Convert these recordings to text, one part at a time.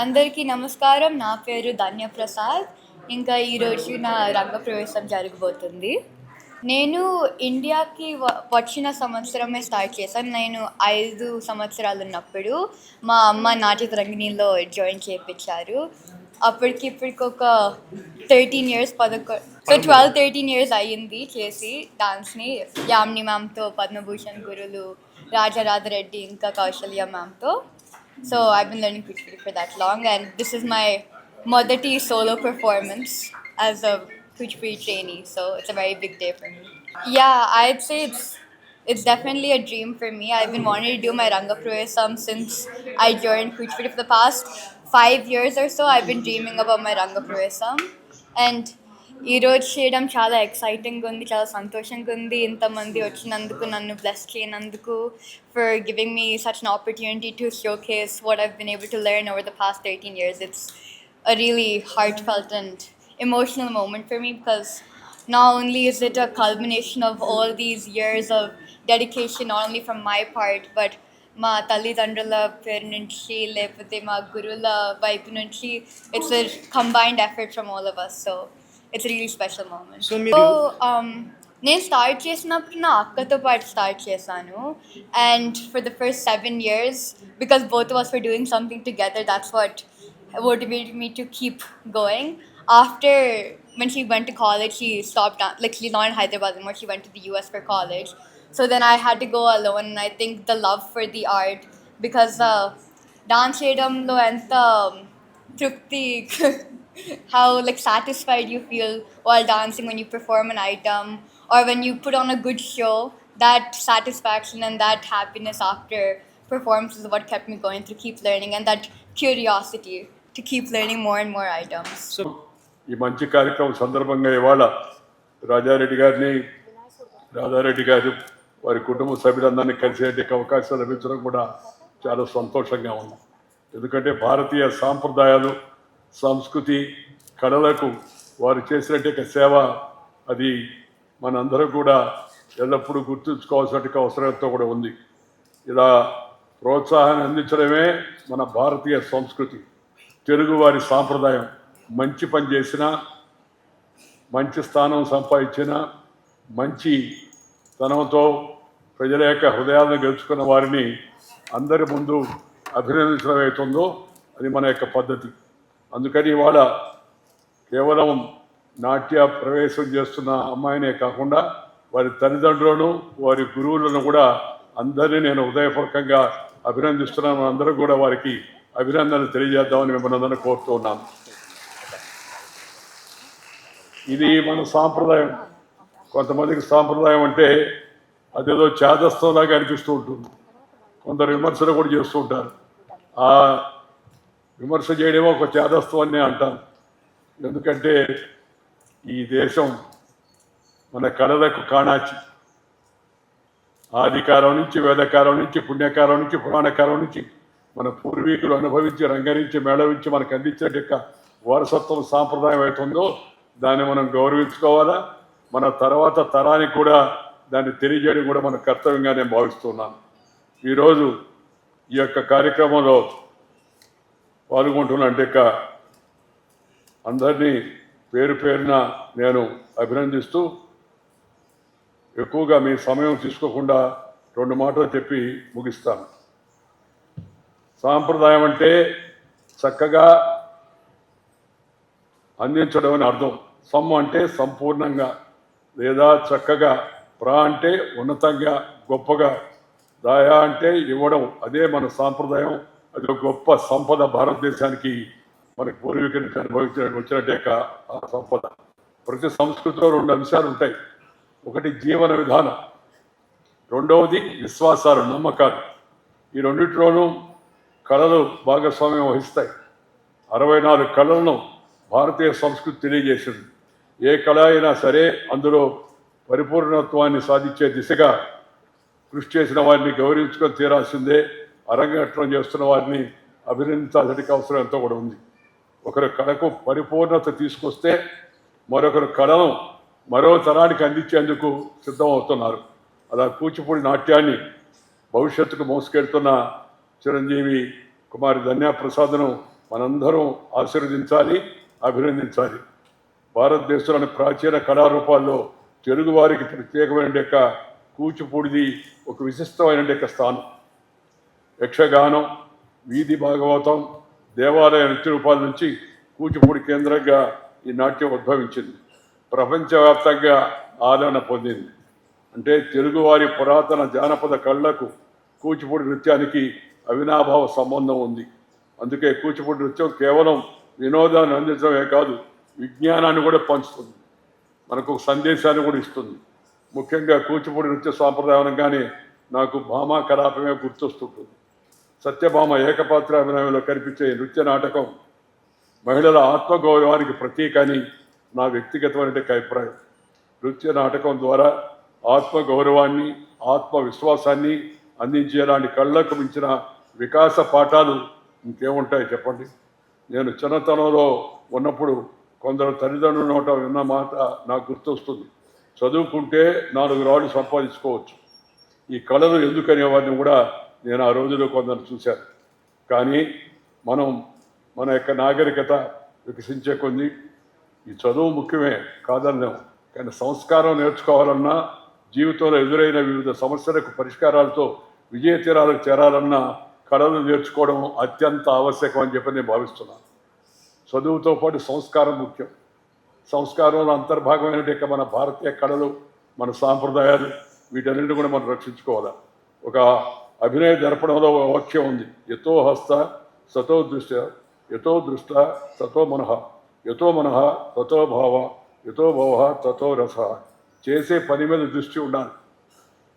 అందరికీ నమస్కారం. నా పేరు ధన్య ప్రసాద్. ఇంకా ఈరోజు నా రంగప్రవేశం జరగబోతుంది. నేను ఇండియాకి వచ్చిన సంవత్సరమే స్టార్ట్ చేశాను. నేను 5 సంవత్సరాలు ఉన్నప్పుడు మా అమ్మ నాట్య తరంగిణిలో జాయిన్ చేయించారు. అప్పటికి ఇప్పటికి ఒక 13 ఇయర్స్ 12-13 ఇయర్స్ అయ్యింది చేసి డాన్స్ని. యామిని మ్యామ్తో, పద్మభూషణ్ గురులు, రాజారాధరెడ్డి ఇంకా Kausalya మ్యామ్తో. So I've been learning Kuchipudi for that long, and this is my modati solo performance as a Kuchipudi trainee. So it's a very big day for me. Yeah, I'd say it's definitely a dream for me. I've been wanting to do my Ranga Pravesam since I joined Kuchipudi. For the past 5 years or so, I've been dreaming about my Ranga Pravesam, and ఈరోజు చేయడం చాలా ఎక్సైటింగ్గా ఉంది, చాలా సంతోషంగా ఉంది. ఇంతమంది వచ్చినందుకు, నన్ను బ్లెస్ చేయనందుకు, for giving me such an opportunity to showcase what I've been able to learn over the past 13 years. It's a really heartfelt and emotional moment for me, because not only is it a culmination of all these years of dedication, not only from my part, but మా తల్లిదండ్రుల పేరు నుంచి లేకపోతే మా గురువుల వైపు నుంచి, it's a combined effort from all of us. So it's a really special moment. So నేను స్టార్ట్ చేసినప్పుడు నా అక్కతో పాటు స్టార్ట్ చేశాను. And for the first 7 years, because both of us were doing something together, that's what motivated me to keep going. After, when she went to college, she stopped, like she's not in Hyderabad anymore, she went to the US for college. So then I had to go alone, and I think the love for the art, because dance చేయడంలో ఎంత తృప్తి, how like satisfied you feel while dancing when you perform an item or when you put on a good show, that satisfaction and that happiness after performance is what kept me going to keep learning, and that curiosity to keep learning more and more items. So ఈ మంచి కార్యక్రమం సందర్భంగా ఇవాళ రాజారెడ్డి గారు వారి కుటుంబ సభ్యులందరినీ కలిసేటి అవకాశం లభించడం కూడా చాలా సంతోషంగా ఉంది. ఎందుకంటే భారతీయ సాంప్రదాయాలు, సంస్కృతి, కళలకు వారు చేసినట్టు సేవ, అది మనందరూ కూడా ఎల్లప్పుడూ గుర్తుంచుకోవాల్సిన అవసరంతో కూడా ఉంది. ఇలా ప్రోత్సాహాన్ని అందించడమే మన భారతీయ సంస్కృతి, తెలుగువారి సాంప్రదాయం. మంచి పని చేసినా, మంచి స్థానం సంపాదించిన, మంచి తనంతో ప్రజల యొక్క హృదయాలను గెలుచుకున్న వారిని అందరి ముందు అభినందించడం అవుతుందో అది మన యొక్క పద్ధతి. అందుకని ఇవాళ కేవలం నాట్య ప్రవేశం చేస్తున్న అమ్మాయినే కాకుండా వారి తల్లిదండ్రులను, వారి గురువులను కూడా అందరినీ నేను హృదయపూర్వకంగా అభినందిస్తున్నాను. అందరూ కూడా వారికి అభినందనలు తెలియజేద్దామని మిమ్మల్ని అందరినీ కోరుతూ ఉన్నాను. ఇది మన సాంప్రదాయం. కొంతమందికి సాంప్రదాయం అంటే అదేదో చేదస్తంలాగా అనిపిస్తూ ఉంటుంది. కొందరు విమర్శలు కూడా చేస్తూ ఉంటారు. ఆ విమర్శ చేయడమో ఒక చేదస్తం అని అంటాను. ఎందుకంటే ఈ దేశం మన కళలకు కాణాచి. ఆదికాలం నుంచి, వేదకాలం నుంచి, పుణ్యకాలం నుంచి, పురాణకాలం నుంచి మన పూర్వీకులు అనుభవించి, రంగరించి, మేళవించి మనకు అందించేట వారసత్వం సాంప్రదాయం అవుతుందో దాన్ని మనం గౌరవించుకోవాలా. మన తర్వాత తరానికి కూడా దాన్ని తెలియజేయడం కూడా మన కర్తవ్యంగా నేను భావిస్తున్నాను. ఈరోజు ఈ యొక్క కార్యక్రమంలో పాల్గొంటున్నట్టు అందరినీ పేరు పేరున నేను అభినందిస్తూ, ఎక్కువగా మీ సమయం తీసుకోకుండా 2 మాటలు చెప్పి ముగిస్తాను. సాంప్రదాయం అంటే చక్కగా అందించడం అని అర్థం. సమ్ అంటే సంపూర్ణంగా లేదా చక్కగా, ప్రా అంటే ఉన్నతంగా, గొప్పగా, దాయా అంటే ఇవ్వడం. అదే మన సాంప్రదాయం. అది ఒక గొప్ప సంపద భారతదేశానికి, మనకి పూర్వీకునికి వచ్చినట్టే ఆ సంపద. ప్రతి సంస్కృతిలో 2 అంశాలు ఉంటాయి. ఒకటి జీవన విధానం, రెండవది విశ్వాసాలు, నమ్మకాలు. ఈ రెండింటిలోనూ కళలు భాగస్వామ్యం వహిస్తాయి. 64 కళలను భారతీయ సంస్కృతి తెలియజేసింది. ఏ కళ అయినా సరే అందులో పరిపూర్ణత్వాన్ని సాధించే దిశగా కృషి చేసిన వారిని గౌరవించుకొని తీరాల్సిందే. అరంగేట్రం చేస్తున్న వారిని అభినందించాల్సిన అవసరం ఎంతో కూడా ఉంది. ఒకరి కళకు పరిపూర్ణత తీసుకొస్తే మరొకరు కళను మరో తరానికి అందించేందుకు సిద్ధమవుతున్నారు. అలా కూచిపూడి నాట్యాన్ని భవిష్యత్తుకు మోసుకెళ్తున్న చిరంజీవి కుమారి ధన్యా ప్రసాద్ను మనందరం ఆశీర్వదించాలి, అభినందించాలి. భారతదేశంలోని ప్రాచీన కళారూపాల్లో తెలుగువారికి ప్రత్యేకమైన యొక్క కూచిపూడిది ఒక విశిష్టమైన యొక్క స్థానం. యక్షగానం, వీధి భాగవతం, దేవాలయ నృత్య రూపాల నుంచి కూచిపూడి కేంద్రంగా ఈ నాట్యం ఉద్భవించింది. ప్రపంచవ్యాప్తంగా ఆదరణ పొందింది. అంటే తెలుగువారి పురాతన జానపద కళలకు కూచిపూడి నృత్యానికి అవినాభావ సంబంధం ఉంది. అందుకే కూచిపూడి నృత్యం కేవలం వినోదాన్ని అందించడమే కాదు, విజ్ఞానాన్ని కూడా పంచుతుంది, మనకు ఒక సందేశాన్ని కూడా ఇస్తుంది. ముఖ్యంగా కూచిపూడి నృత్య సాంప్రదాయంగానే నాకు భామా కలాపమే గుర్తొస్తుంటుంది. సత్యభామ ఏకపాత్రాభినయంలో కనిపించే నృత్య నాటకం మహిళల ఆత్మగౌరవానికి ప్రతీక అని నా వ్యక్తిగతమైన అభిప్రాయం. నృత్య నాటకం ద్వారా ఆత్మగౌరవాన్ని, ఆత్మవిశ్వాసాన్ని అందించేలాంటి కళ్ళకు మించిన వికాస పాఠాలు ఇంకేముంటాయి చెప్పండి. నేను చిన్నతనంలో ఉన్నప్పుడు కొందరు తల్లిదండ్రుల నోట విన్న మాట నాకు గుర్తొస్తుంది. చదువుకుంటే 4 రాళ్ళు సంపాదించుకోవచ్చు. ఈ కళలు ఎందుకనేవాడిని కూడా నేను ఆ రోజుల్లో కొందరు చూశాను. కానీ మన యొక్క నాగరికత వికసించే కొన్ని ఈ చదువు ముఖ్యమే కాదన్నాం, కానీ సంస్కారం నేర్చుకోవాలన్నా, జీవితంలో ఎదురైన వివిధ సమస్యలకు పరిష్కారాలతో విజయ తీరాలకు చేరాలన్నా కళలు నేర్చుకోవడం అత్యంత ఆవశ్యకం అని చెప్పి నేను భావిస్తున్నాను. చదువుతో పాటు సంస్కారం ముఖ్యం. సంస్కారంలో అంతర్భాగమైన మన భారతీయ కళలు, మన సాంప్రదాయాలు, వీటన్నింటినీ కూడా మనం రక్షించుకోవాలి. ఒక అభినయ దర్పణంలో ఒక వాక్యం ఉంది, యతో హస్త సతో దృష్ట, యతో దృష్ట తతో మనః, యతో మనః తతో భావ, యతో భావ తతో రస. చేసే పని మీద దృష్టి ఉండాలి.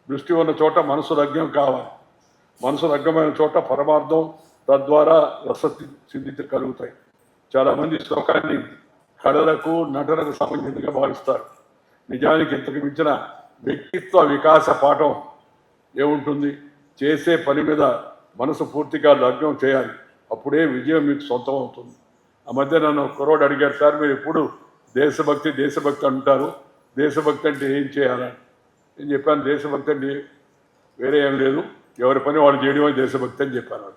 దృష్టి ఉన్న చోట మనసు లగ్నం కావాలి. మనసు లగ్నమైన చోట పరమార్థం, తద్వారా రస సిద్ధి కలుగుతాయి. చాలామంది శ్లోకాన్ని కళలకు, నటనకు సంబంధించిగా భావిస్తారు. నిజానికి ఇంతకు మించిన వ్యక్తిత్వ వికాస పాఠం ఏముంటుంది? చేసే పని మీద మనసు పూర్తిగా లగ్నం చేయాలి. అప్పుడే విజయం మీకు సొంతం అవుతుంది. ఆ మధ్య నన్ను కుర్రోడు అడిగారు, సార్ మీరు ఎప్పుడు దేశభక్తి దేశభక్తి అంటారు, దేశభక్తి అంటే ఏం చేయాలని. నేను చెప్పాను, దేశభక్తి అంటే వేరే ఏం లేదు, ఎవరి పని వాళ్ళు చేయడమే దేశభక్తి అని చెప్పాను.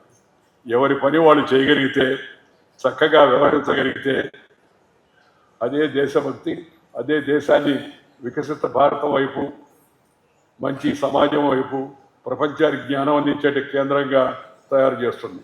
ఎవరి పని వాళ్ళు చేయగలిగితే, చక్కగా వ్యవహరించగలిగితే అదే దేశభక్తి. అదే దేశాన్ని వికసిత భారతం వైపు, మంచి సమాజం వైపు, ప్రపంచానికి జ్ఞానం అందించే కేంద్రంగా తయారు చేస్తుంది.